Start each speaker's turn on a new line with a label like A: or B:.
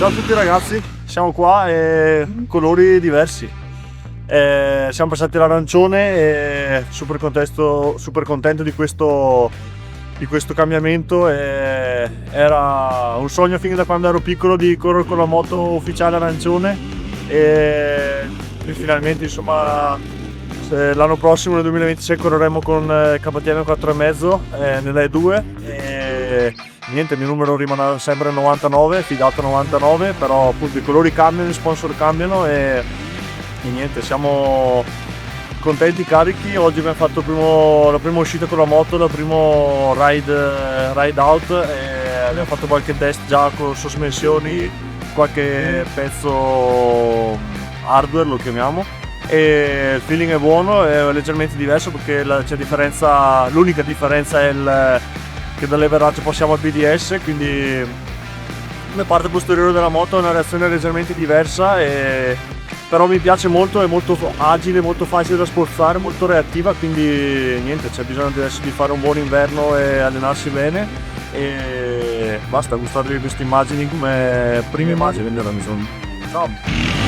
A: Ciao a tutti ragazzi, siamo qua e colori diversi. Siamo passati all'arancione e super contento di questo cambiamento. Era un sogno fin da quando ero piccolo di correre con la moto ufficiale arancione e finalmente insomma l'anno prossimo nel 2026 correremo con KTM 4,5 nella E2 e niente, il mio numero rimane sempre 99, fidato 99, però appunto i colori cambiano, gli sponsor cambiano e niente, siamo contenti, carichi. Oggi abbiamo fatto la prima uscita con la moto, il primo ride out e abbiamo fatto qualche test già con sospensioni, qualche pezzo hardware lo chiamiamo, e il feeling è buono, è leggermente diverso perché l'unica differenza è che dal leverage passiamo al BDS, quindi la parte posteriore della moto ha una reazione leggermente diversa, però mi piace molto, è molto agile, molto facile da spostare, molto reattiva, quindi niente, c'è bisogno adesso di fare un buon inverno e allenarsi bene e basta, gustatevi queste immagini come prime immagini, ciao!